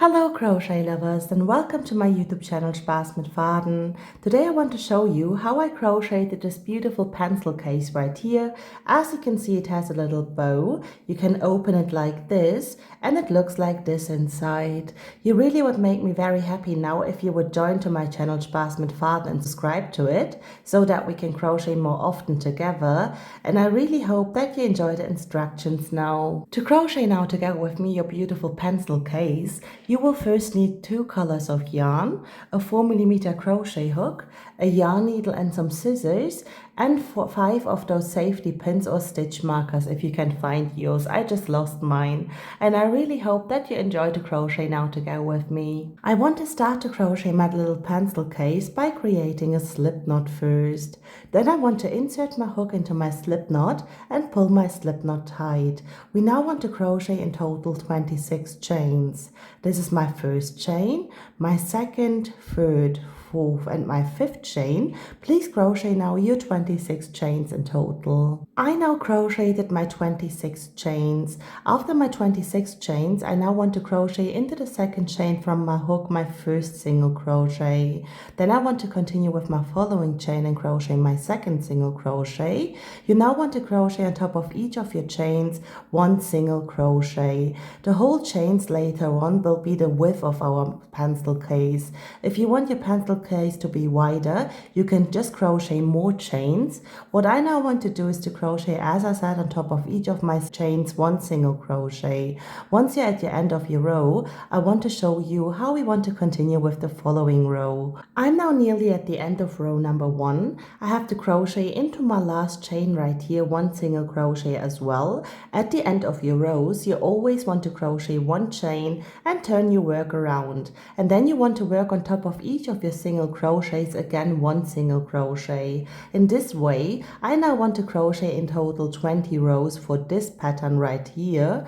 Hello crochet lovers and welcome to my YouTube channel Spaß mit Faden. Today I want to show you how I crocheted this beautiful pencil case right here. As you can see, it has a little bow. You can open it like this and it looks like this inside. You really would make me very happy now if you would join to my channel Spaß mit Faden and subscribe to it so that we can crochet more often together, and I really hope that you enjoy the instructions now. To crochet now together with me your beautiful pencil case, you will first need 2 colors of yarn, a 4mm crochet hook, a yarn needle and some scissors, and 5 of those safety pins or stitch markers if you can find yours. I just lost mine, and I really hope that you enjoy the crochet now together with me. I want to start to crochet my little pencil case by creating a slip knot first. Then I want to insert my hook into my slip knot and pull my slip knot tight. We now want to crochet in total 26 chains. This is my first chain, my second, third, fourth and my 5th chain. Please crochet now your 26 chains in total. I now crocheted my 26 chains. After my 26 chains, I now want to crochet into the second chain from my hook my first single crochet. Then I want to continue with my following chain and crochet my second single crochet. You now want to crochet on top of each of your chains 1 single crochet. The whole chains later on will be the width of our pencil case. If you want your pencil case to be wider, you can just crochet more chains. What I now want to do is to crochet, as I said, on top of each of my chains 1 single crochet. Once you're at the end of your row, I want to show you how we want to continue with the following row. I'm now nearly at the end of row number 1. I have to crochet into my last chain right here 1 single crochet as well. At the end of your rows, you always want to crochet 1 chain and turn your work around, and then you want to work on top of each of your single crochets again 1 single crochet. In this way, I now want to crochet in total 20 rows for this pattern right here,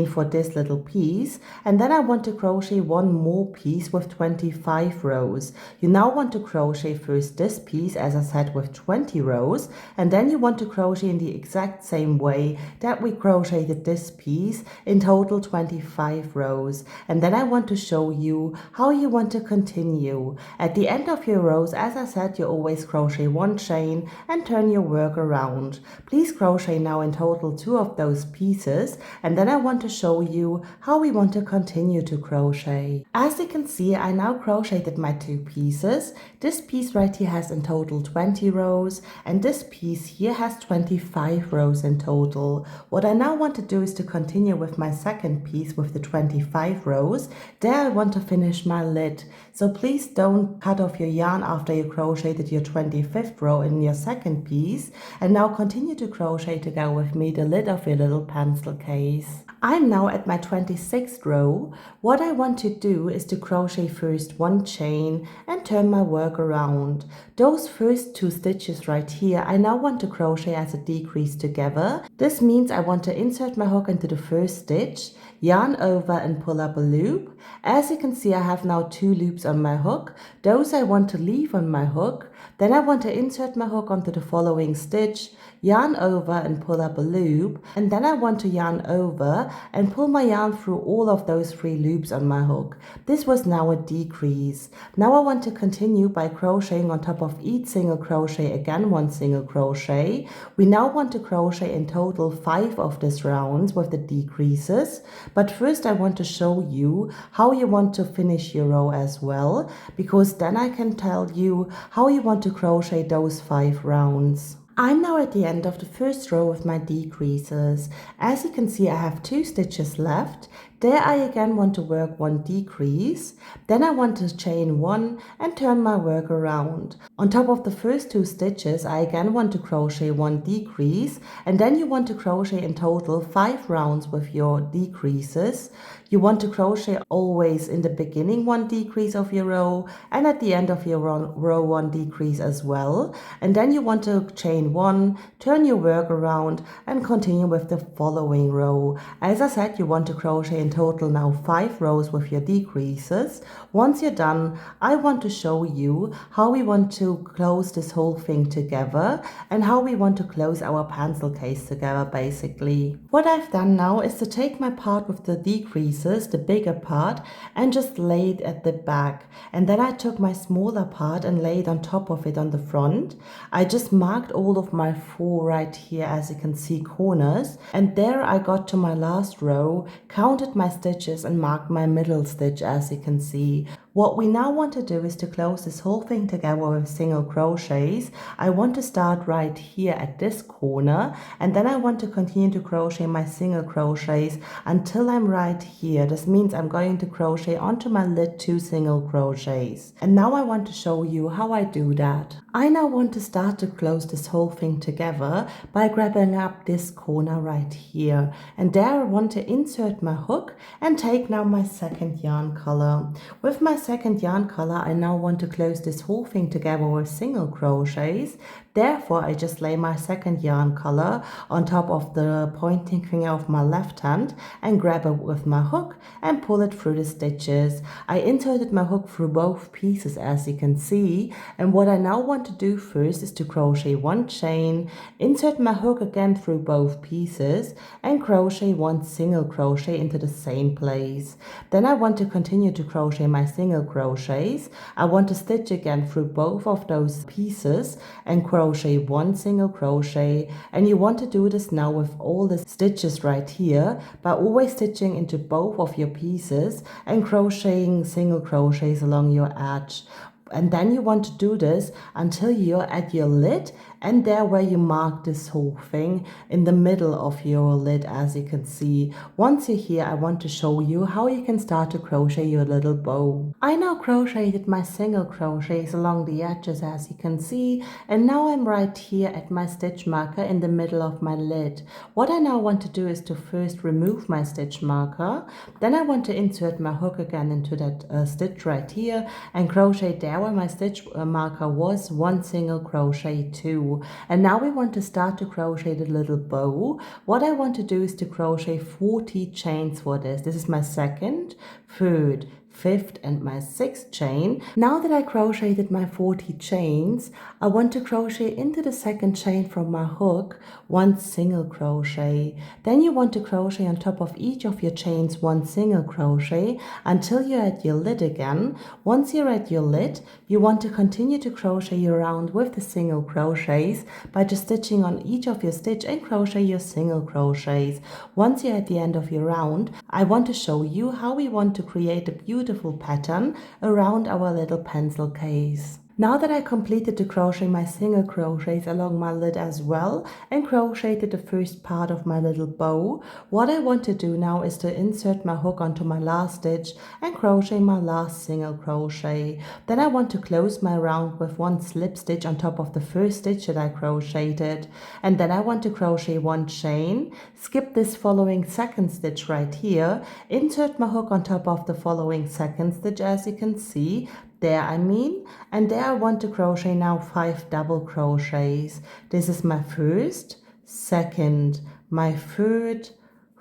for this little piece, and then I want to crochet 1 more piece with 25 rows. You now want to crochet first this piece, as I said, with 20 rows, and then you want to crochet in the exact same way that we crocheted this piece in total 25 rows, and then I want to show you how you want to continue. At the end of your rows, as I said, you always crochet 1 chain and turn your work around. Please crochet now in total 2 of those pieces, and then I want to show you how we want to continue to crochet. As you can see, I now crocheted my 2 pieces. This piece right here has in total 20 rows, and this piece here has 25 rows in total. What I now want to do is to continue with my second piece with the 25 rows. There I want to finish my lid. So please don't cut off your yarn after you crocheted your 25th row in your second piece, and now continue to crochet together with me the lid of your little pencil case. I'm now at my 26th row. What I want to do is to crochet first 1 chain and turn my work around. Those first 2 stitches right here, I now want to crochet as a decrease together. This means I want to insert my hook into the first stitch, yarn over and pull up a loop. As you can see, I have now 2 loops on my hook. Those I want to leave on my hook. Then I want to insert my hook onto the following stitch, yarn over and pull up a loop, and then I want to yarn over and pull my yarn through all of those 3 loops on my hook. This was now a decrease. Now I want to continue by crocheting on top of each single crochet again 1 single crochet. We now want to crochet in total 5 of these rounds with the decreases, but first I want to show you how you want to finish your row as well, because then I can tell you how you want to crochet those 5 rounds. I'm now at the end of the first row with my decreases. As you can see, I have 2 stitches left. There I again want to work 1 decrease, then I want to chain 1 and turn my work around. On top of the first 2 stitches, I again want to crochet 1 decrease, and then you want to crochet in total 5 rounds with your decreases. You want to crochet always in the beginning 1 decrease of your row, and at the end of your row 1 decrease as well. And then you want to chain 1, turn your work around and continue with the following row. As I said, you want to crochet in total now 5 rows with your decreases. Once you're done, I want to show you how we want to close this whole thing together and how we want to close our pencil case together basically. What I've done now is to take my part with the decreases, the bigger part, and just lay it at the back. And then I took my smaller part and laid on top of it on the front. I just marked all of my 4 right here, as you can see, corners. And there I got to my last row, counted my stitches and marked my middle stitch, as you can see. What we now want to do is to close this whole thing together with single crochets. I want to start right here at this corner, and then I want to continue to crochet my single crochets until I'm right here. This means I'm going to crochet onto my lid 2 single crochets. And now I want to show you how I do that. I now want to start to close this whole thing together by grabbing up this corner right here. And there I want to insert my hook and take now my second yarn color. With my second yarn color, I now want to close this whole thing together with single crochets. Therefore, I just lay my second yarn color on top of the pointing finger of my left hand and grab it with my hook and pull it through the stitches. I inserted my hook through both pieces, as you can see, and what I now want to do first is to crochet 1 chain, insert my hook again through both pieces, and crochet 1 single crochet into the same place. Then I want to continue to crochet my single crochets. I want to stitch again through both of those pieces and crochet 1 single crochet, and you want to do this now with all the stitches right here by always stitching into both of your pieces and crocheting single crochets along your edge. And then you want to do this until you're at your lid, and there where you mark this whole thing in the middle of your lid, as you can see. Once you're here, I want to show you how you can start to crochet your little bow. I now crocheted my single crochets along the edges, as you can see, and now I'm right here at my stitch marker in the middle of my lid. What I now want to do is to first remove my stitch marker, then I want to insert my hook again into that stitch right here and crochet there where my stitch marker was 1 single crochet 2. And now we want to start to crochet the little bow. What I want to do is to crochet 40 chains for this. This is my second, third, 5th and my 6th chain. Now that I crocheted my 40 chains, I want to crochet into the second chain from my hook 1 single crochet. Then you want to crochet on top of each of your chains 1 single crochet until you're at your lid again. Once you're at your lid, you want to continue to crochet around with the single crochets by just stitching on each of your stitch and crochet your single crochets. Once you're at the end of your round, I want to show you how we want to create a beautiful pattern around our little pencil case. Now that I completed to crochet my single crochets along my lid as well and crocheted the first part of my little bow, what I want to do now is to insert my hook onto my last stitch and crochet my last single crochet. Then I want to close my round with 1 slip stitch on top of the first stitch that I crocheted, and then I want to crochet 1 chain, skip this following second stitch right here, insert my hook on top of the following second stitch, as you can see, and there I want to crochet now 5 double crochets. This is my first, second, my third,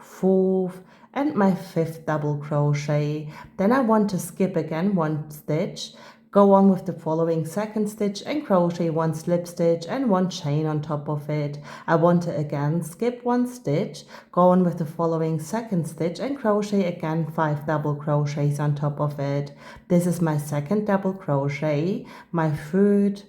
4th and my 5th double crochet. Then I want to skip again 1 stitch, go on with the following second stitch and crochet 1 slip stitch and 1 chain on top of it. I want to again skip 1 stitch, go on with the following second stitch and crochet again 5 double crochets on top of it. This is my second double crochet, my third,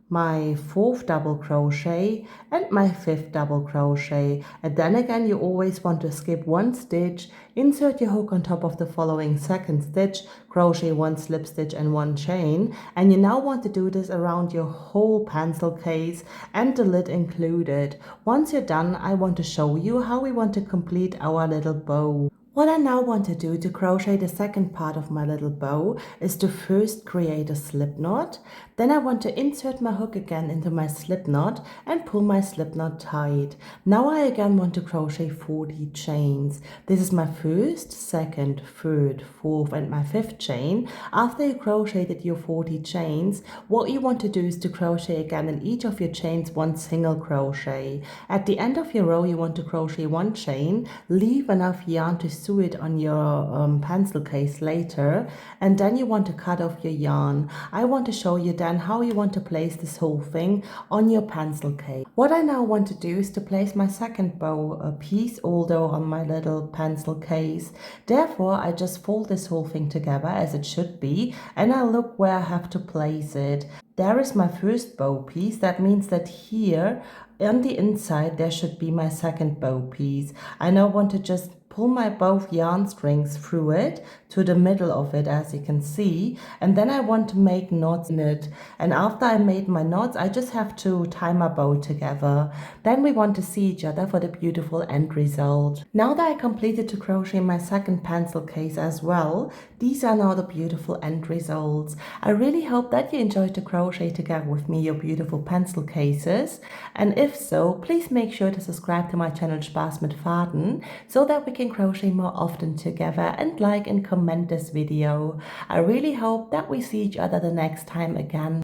my 4th double crochet and my 5th double crochet. And then again you always want to skip 1 stitch, insert your hook on top of the following second stitch, crochet 1 slip stitch and 1 chain, and you now want to do this around your whole pencil case and the lid included. Once you're done, I want to show you how we want to complete our little bow. What I now want to do to crochet the second part of my little bow is to first create a slip knot. Then I want to insert my hook again into my slip knot and pull my slip knot tight. Now I again want to crochet 40 chains. This is my first, second, third, 4th and my 5th chain. After you crocheted your 40 chains, what you want to do is to crochet again in each of your chains 1 single crochet. At the end of your row you want to crochet 1 chain, leave enough yarn to sew it on your pencil case later, and then you want to cut off your yarn. I want to show you then how you want to place this whole thing on your pencil case. What I now want to do is to place my second bow piece also on my little pencil case. Therefore, I just fold this whole thing together as it should be, and I look where I have to place it. There is my first bow piece. That means that here on the inside there should be my second bow piece. I now want to just pull my both yarn strings through it to the middle of it, as you can see, and then I want to make knots in it. And after I made my knots, I just have to tie my bow together. Then we want to see each other for the beautiful end result. Now that I completed to crochet my second pencil case as well, these are now the beautiful end results. I really hope that you enjoyed to crochet together with me your beautiful pencil cases, and if so, please make sure to subscribe to my channel Spaß mit Faden so that we can crochet more often together, and like and comment this video. I really hope that we see each other the next time again.